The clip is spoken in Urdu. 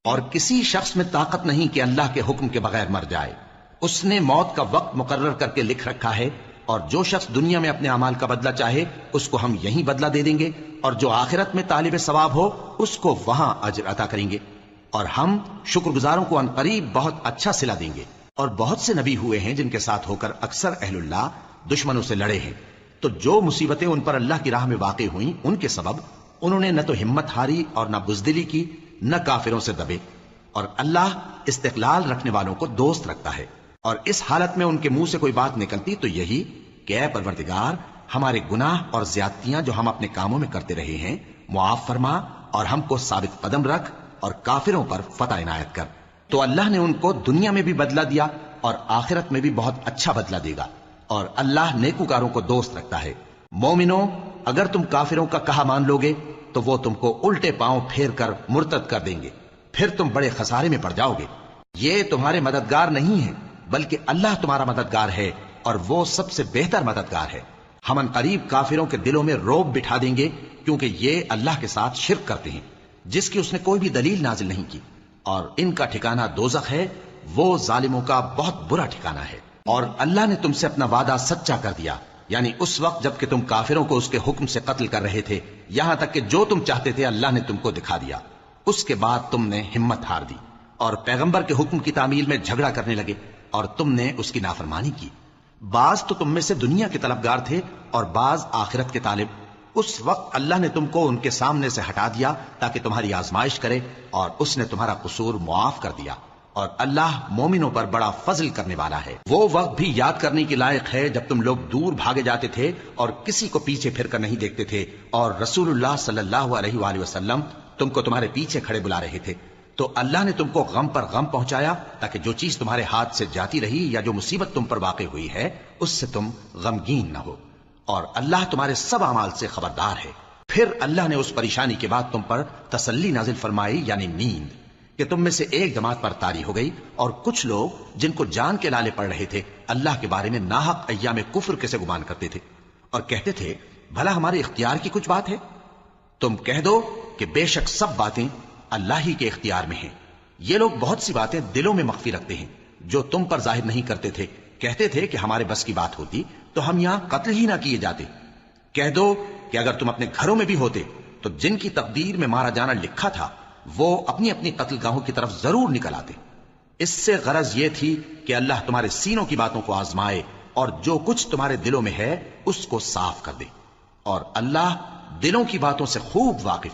اور کسی شخص میں طاقت نہیں کہ اللہ کے حکم کے بغیر مر جائے. اس نے موت کا وقت مقرر کر کے لکھ رکھا ہے، اور جو شخص دنیا میں اپنے اعمال کا بدلہ چاہے اس کو ہم یہیں بدلہ دے دیں گے، اور جو آخرت میں طالب ثواب ہو اس کو وہاں اجر عطا کریں گے، اور ہم شکر گزاروں کو عنقریب بہت اچھا صلہ دیں گے. اور بہت سے نبی ہوئے ہیں جن کے ساتھ ہو کر اکثر اہل اللہ دشمنوں سے لڑے ہیں، تو جو مصیبتیں ان پر اللہ کی راہ میں واقع ہوئیں ان کے سبب انہوں نے نہ تو ہمت ہاری اور نہ بزدلی کی، نہ کافروں سے دبے. اور اللہ استقلال رکھنے والوں کو دوست رکھتا ہے. اور اس حالت میں ان کے منہ سے کوئی بات نکلتی تو یہی کہ اے پروردگار، ہمارے گناہ اور زیادتیاں جو ہم اپنے کاموں میں کرتے رہے ہیں معاف فرما، اور ہم کو ثابت قدم رکھ اور کافروں پر فتح عنایت کر. تو اللہ نے ان کو دنیا میں بھی بدلہ دیا اور آخرت میں بھی بہت اچھا بدلہ دے گا، اور اللہ نیکوکاروں کو دوست رکھتا ہے. مومنو، اگر تم کافروں کا کہا مان لوگے تو وہ تم کو الٹے پاؤں پھیر کر مرتد کر دیں گے، پھر تم بڑے خسارے میں پڑ جاؤ گے. یہ تمہارے مددگار نہیں ہیں بلکہ اللہ تمہارا مددگار ہے، اور وہ سب سے بہتر مددگار ہے. ہم عنقریب کافروں کے دلوں میں رعب بٹھا دیں گے، کیونکہ یہ اللہ کے ساتھ شرک کرتے ہیں جس کی اس نے کوئی بھی دلیل نازل نہیں کی، اور ان کا ٹھکانہ دوزخ ہے، وہ ظالموں کا بہت برا ٹھکانہ ہے. اور اللہ نے تم سے اپنا وعدہ سچا کر دیا، یعنی اس وقت جب کہ تم کافروں کو اس کے حکم سے قتل کر رہے تھے، یہاں تک کہ جو تم چاہتے تھے اللہ نے تم کو دکھا دیا. اس کے بعد تم نے ہمت ہار دی اور پیغمبر کے حکم کی تعمیل میں جھگڑا کرنے لگے، اور تم نے اس کی نافرمانی کی. بعض تو تم میں سے دنیا کے طلبگار تھے اور بعض آخرت کے طالب. اس وقت اللہ نے تم کو ان کے سامنے سے ہٹا دیا تاکہ تمہاری آزمائش کرے، اور اس نے تمہارا قصور معاف کر دیا. اور اللہ مومنوں پر بڑا فضل کرنے والا ہے. وہ وقت بھی یاد کرنے کی لائق ہے جب تم لوگ دور بھاگے جاتے تھے اور کسی کو پیچھے پھر کر نہیں دیکھتے تھے، اور رسول اللہ صلی اللہ علیہ وآلہ وسلم تم کو تمہارے پیچھے کھڑے بلا رہے تھے. تو اللہ نے تم کو غم پر غم پہنچایا تاکہ جو چیز تمہارے ہاتھ سے جاتی رہی یا جو مصیبت تم پر واقع ہوئی ہے اس سے تم غمگین نہ ہو. اور اللہ تمہارے سب اعمال سے خبردار ہے. پھر اللہ نے اس پریشانی کے بعد تم پر تسلی نازل فرمائی، یعنی نیند، کہ تم میں سے ایک جماعت پر طاری ہو گئی، اور کچھ لوگ جن کو جان کے لالے پڑ رہے تھے اللہ کے بارے میں ناحق ایام کفر کیسے گمان کرتے تھے، اور کہتے تھے بھلا ہمارے اختیار کی کچھ بات ہے. تم کہہ دو کہ بے شک سب باتیں اللہ ہی کے اختیار میں ہیں. یہ لوگ بہت سی باتیں دلوں میں مخفی رکھتے ہیں جو تم پر ظاہر نہیں کرتے تھے. کہتے تھے کہ ہمارے بس کی بات ہوتی تو ہم یہاں قتل ہی نہ کیے جاتے. کہہ دو کہ اگر تم اپنے گھروں میں بھی ہوتے تو جن کی تقدیر میں مارا جانا لکھا تھا وہ اپنی اپنی قتل گاہوں کی طرف ضرور نکل آتے. اس سے غرض یہ تھی کہ اللہ تمہارے سینوں کی باتوں کو آزمائے اور جو کچھ تمہارے دلوں میں ہے اس کو صاف کر دے. اور اللہ دلوں کی باتوں سے خوب واقف